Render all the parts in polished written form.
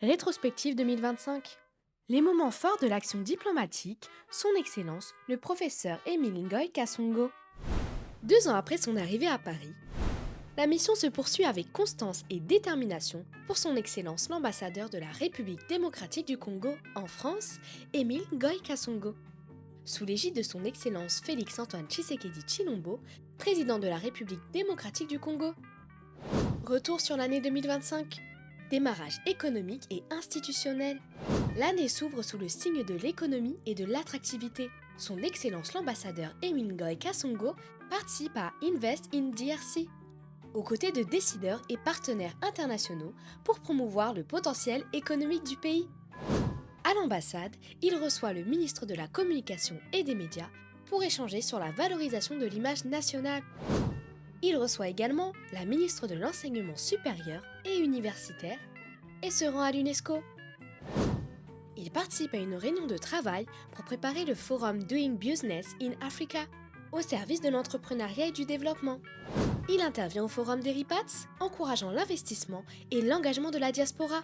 Rétrospective 2025. Les moments forts de l'action diplomatique, son Excellence, le professeur Émile Ngoy Kassongo. 2 ans après son arrivée à Paris, la mission se poursuit avec constance et détermination pour son Excellence l'ambassadeur de la République démocratique du Congo en France, Émile Ngoy Kassongo. Sous l'égide de son Excellence Félix-Antoine Tshisekedi Tshilombo, président de la République démocratique du Congo. Retour sur l'année 2025. Démarrage économique et institutionnel. L'année s'ouvre sous le signe de l'économie et de l'attractivité. Son Excellence l'ambassadeur Émile Ngoy Kassongo participe à Invest in DRC, aux côtés de décideurs et partenaires internationaux pour promouvoir le potentiel économique du pays. À l'ambassade, il reçoit le ministre de la Communication et des Médias pour échanger sur la valorisation de l'image nationale. Il reçoit également la ministre de l'Enseignement supérieur et universitaire et se rend à l'UNESCO. Il participe à une réunion de travail pour préparer le forum Doing Business in Africa, au service de l'entrepreneuriat et du développement. Il intervient au forum des RIPATS, encourageant l'investissement et l'engagement de la diaspora.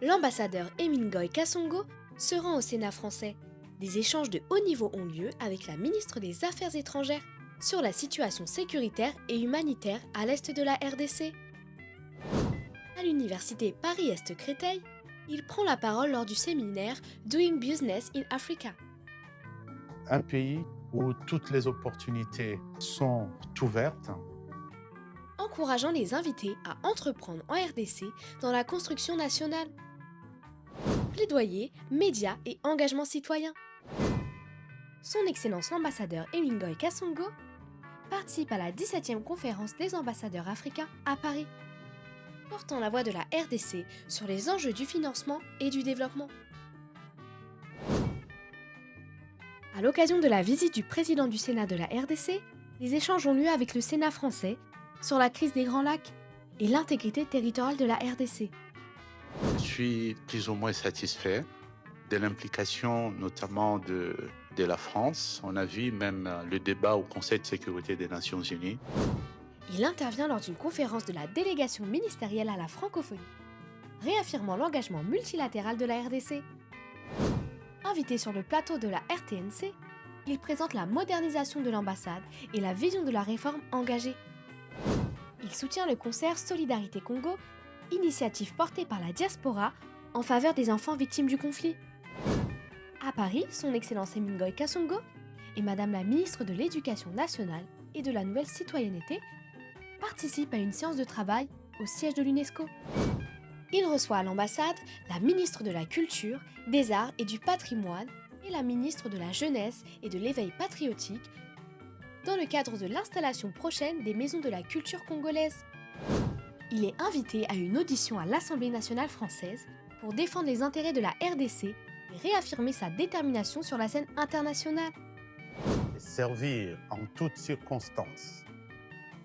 L'ambassadeur Émile Ngoy Kassongo se rend au Sénat français. Des échanges de haut niveau ont lieu avec la ministre des Affaires étrangères sur la situation sécuritaire et humanitaire à l'est de la RDC. À l'université Paris-Est-Créteil, il prend la parole lors du séminaire Doing Business in Africa. Un pays où toutes les opportunités sont ouvertes, Encourageant les invités à entreprendre en RDC dans la construction nationale. Plaidoyer, médias et engagement citoyen. Son Excellence l'ambassadeur Émile Ngoy Kassongo participe à la 17e conférence des ambassadeurs africains à Paris, portant la voix de la RDC sur les enjeux du financement et du développement. À l'occasion de la visite du président du Sénat de la RDC, des échanges ont lieu avec le Sénat français sur la crise des Grands Lacs et l'intégrité territoriale de la RDC. Je suis plus ou moins satisfait de l'implication notamment de la France. On a vu même le débat au Conseil de sécurité des Nations Unies. Il intervient lors d'une conférence de la délégation ministérielle à la francophonie, réaffirmant l'engagement multilatéral de la RDC. Invité sur le plateau de la RTNC, il présente la modernisation de l'ambassade et la vision de la réforme engagée. Il soutient le concert Solidarité Congo, initiative portée par la diaspora en faveur des enfants victimes du conflit. À Paris, son Excellence Émile Ngoy Kassongo et Madame la ministre de l'Éducation nationale et de la nouvelle citoyenneté participent à une séance de travail au siège de l'UNESCO. Il reçoit à l'ambassade la ministre de la Culture, des Arts et du Patrimoine et la ministre de la Jeunesse et de l'Éveil patriotique dans le cadre de l'installation prochaine des maisons de la culture congolaise. Il est invité à une audition à l'Assemblée nationale française pour défendre les intérêts de la RDC et réaffirmer sa détermination sur la scène internationale. servir en toutes circonstances,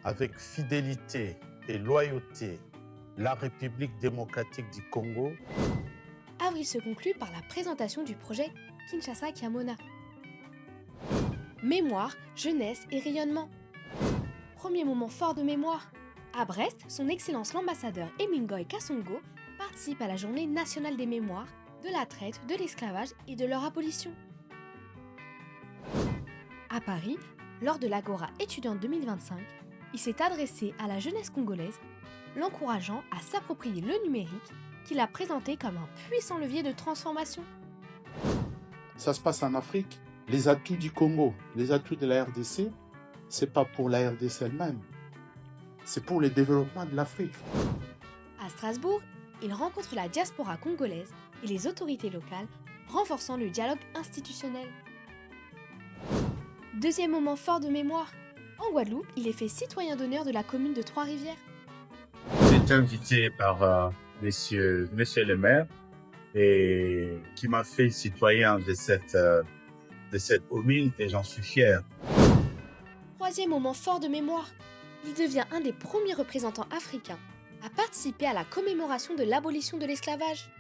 avec fidélité et loyauté, la République démocratique du Congo. Avril se conclut par la présentation du projet Kinshasa Kiamona. Mémoire, jeunesse et rayonnement. Premier moment fort de mémoire. À Brest, son Excellence l'ambassadeur Émile Ngoy Kassongo participe à la Journée nationale des mémoires, de la traite, de l'esclavage et de leur abolition. À Paris, lors de l'Agora étudiante 2025, il s'est adressé à la jeunesse congolaise, l'encourageant à s'approprier le numérique qu'il a présenté comme un puissant levier de transformation. Ça se passe en Afrique. Les atouts du Congo, les atouts de la RDC, c'est pas pour la RDC elle-même, c'est pour le développement de l'Afrique. À Strasbourg, il rencontre la diaspora congolaise et les autorités locales, renforçant le dialogue institutionnel. Deuxième moment fort de mémoire. En Guadeloupe, il est fait citoyen d'honneur de la commune de Trois-Rivières. J'ai été invité par monsieur le maire et qui m'a fait citoyen de cette commune et j'en suis fier. Troisième moment fort de mémoire. Il devient un des premiers représentants africains à participer à la commémoration de l'abolition de l'esclavage.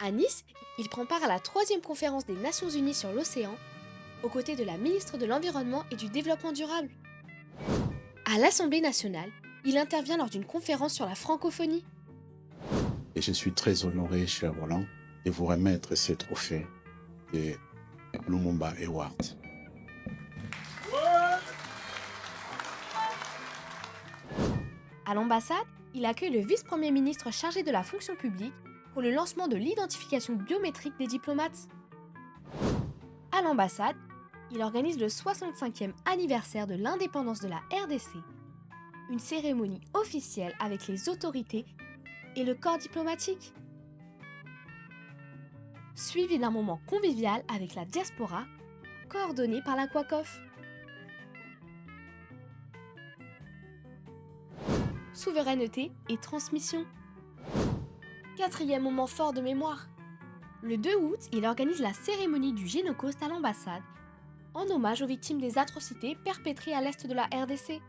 À Nice, il prend part à la 3e conférence des Nations Unies sur l'océan, aux côtés de la ministre de l'Environnement et du Développement durable. À l'Assemblée nationale, il intervient lors d'une conférence sur la francophonie. Et je suis très honoré, cher Roland, de vous remettre ce trophée de Lumumba Award. À l'ambassade, il accueille le vice-premier ministre chargé de la fonction publique pour le lancement de l'identification biométrique des diplomates. À l'ambassade, il organise le 65e anniversaire de l'indépendance de la RDC, une cérémonie officielle avec les autorités et le corps diplomatique, suivi d'un moment convivial avec la diaspora, coordonné par la COACOF. Souveraineté et transmission. Quatrième moment fort de mémoire. Le 2 août, il organise la cérémonie du Génocauste à l'ambassade, en hommage aux victimes des atrocités perpétrées à l'est de la RDC.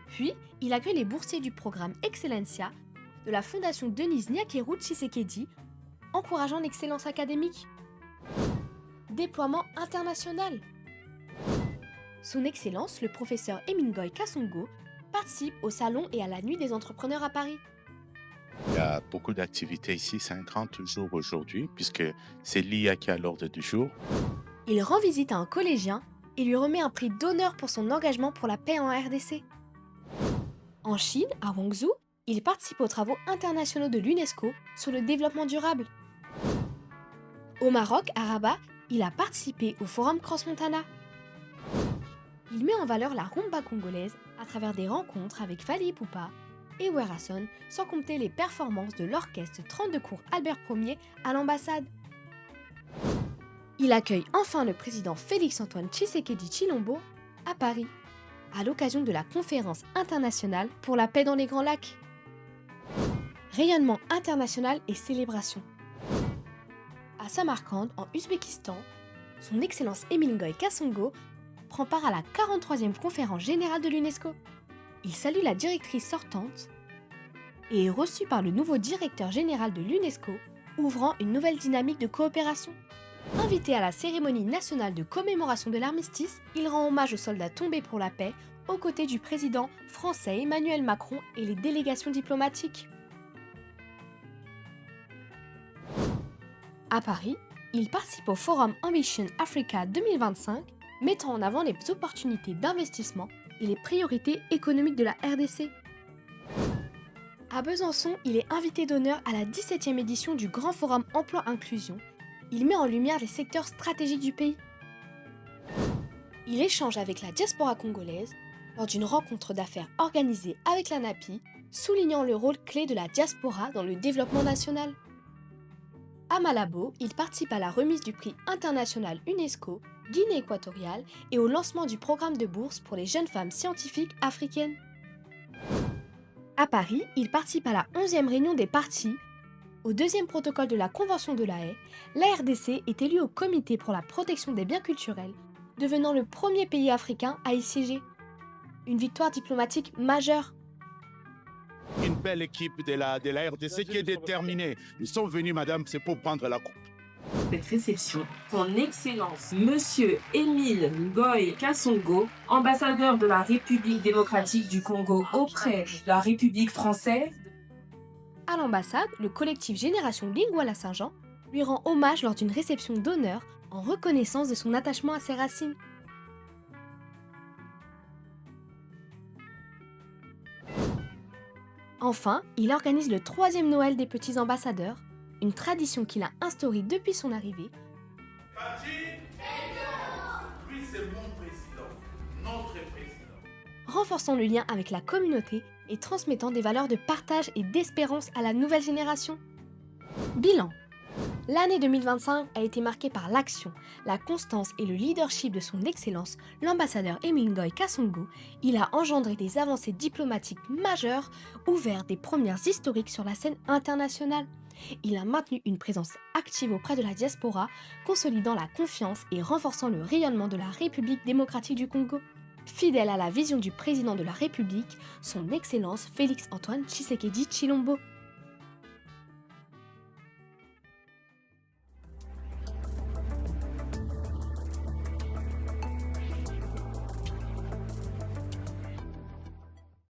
Puis, il accueille les boursiers du programme Excellencia de la Fondation Denise Nyakeru Tshisekedi, encourageant l'excellence académique. Déploiement international. Son Excellence, le professeur Emile Ngoy Kassongo, participe au Salon et à la Nuit des entrepreneurs à Paris. Il y a beaucoup d'activités ici, 50 jours aujourd'hui, puisque c'est l'IA qui est à l'ordre du jour. Il rend visite à un collégien et lui remet un prix d'honneur pour son engagement pour la paix en RDC. En Chine, à Guangzhou, il participe aux travaux internationaux de l'UNESCO sur le développement durable. Au Maroc, à Rabat, il a participé au Forum Cross-Montana. Il met en valeur la rumba congolaise à travers des rencontres avec Fally Ipupa et Werason, sans compter les performances de l'orchestre 32 cours Albert Ier à l'ambassade. Il accueille enfin le président Félix-Antoine Tshisekedi Tshilombo à Paris, à l'occasion de la conférence internationale pour la paix dans les Grands Lacs. Rayonnement international et célébration. À Samarcande, en Ouzbékistan, son Excellence Emile Ngoy Kassongo prend part à la 43e conférence générale de l'UNESCO. Il salue la directrice sortante et est reçu par le nouveau directeur général de l'UNESCO, ouvrant une nouvelle dynamique de coopération. Invité à la cérémonie nationale de commémoration de l'armistice, il rend hommage aux soldats tombés pour la paix aux côtés du président français Emmanuel Macron et les délégations diplomatiques. À Paris, il participe au forum Ambition Africa 2025, mettant en avant les opportunités d'investissement et les priorités économiques de la RDC. À Besançon, il est invité d'honneur à la 17e édition du Grand Forum Emploi-Inclusion. Il met en lumière les secteurs stratégiques du pays. Il échange avec la diaspora congolaise lors d'une rencontre d'affaires organisée avec la NAPI, soulignant le rôle clé de la diaspora dans le développement national. À Malabo, il participe à la remise du prix international UNESCO Guinée équatoriale et au lancement du programme de bourse pour les jeunes femmes scientifiques africaines. À Paris, il participe à la 11e réunion des parties. Au 2e protocole de la Convention de La Haye, la RDC est élue au Comité pour la protection des biens culturels, devenant le premier pays africain à y siéger. Une victoire diplomatique majeure. Une belle équipe de la RDC qui est déterminée. Nous sommes venus, madame, c'est pour prendre la coupe. Cette réception, son Excellence Monsieur Emile Ngoy Kassongo, ambassadeur de la République démocratique du Congo auprès de la République française. À l'ambassade, le collectif Génération Lingwala Saint-Jean lui rend hommage lors d'une réception d'honneur en reconnaissance de son attachement à ses racines. Enfin, il organise le 3e Noël des petits ambassadeurs, une tradition qu'il a instaurée depuis son arrivée. Lui, c'est mon président, notre président. Renforçant le lien avec la communauté et transmettant des valeurs de partage et d'espérance à la nouvelle génération. Bilan. L'année 2025 a été marquée par l'action, la constance et le leadership de son Excellence, l'ambassadeur Emile Ngoy Kassongo. Il a engendré des avancées diplomatiques majeures, ouvert des premières historiques sur la scène internationale. Il a maintenu une présence active auprès de la diaspora, consolidant la confiance et renforçant le rayonnement de la République démocratique du Congo. Fidèle à la vision du président de la République, son Excellence Félix-Antoine Tshisekedi Tshilombo.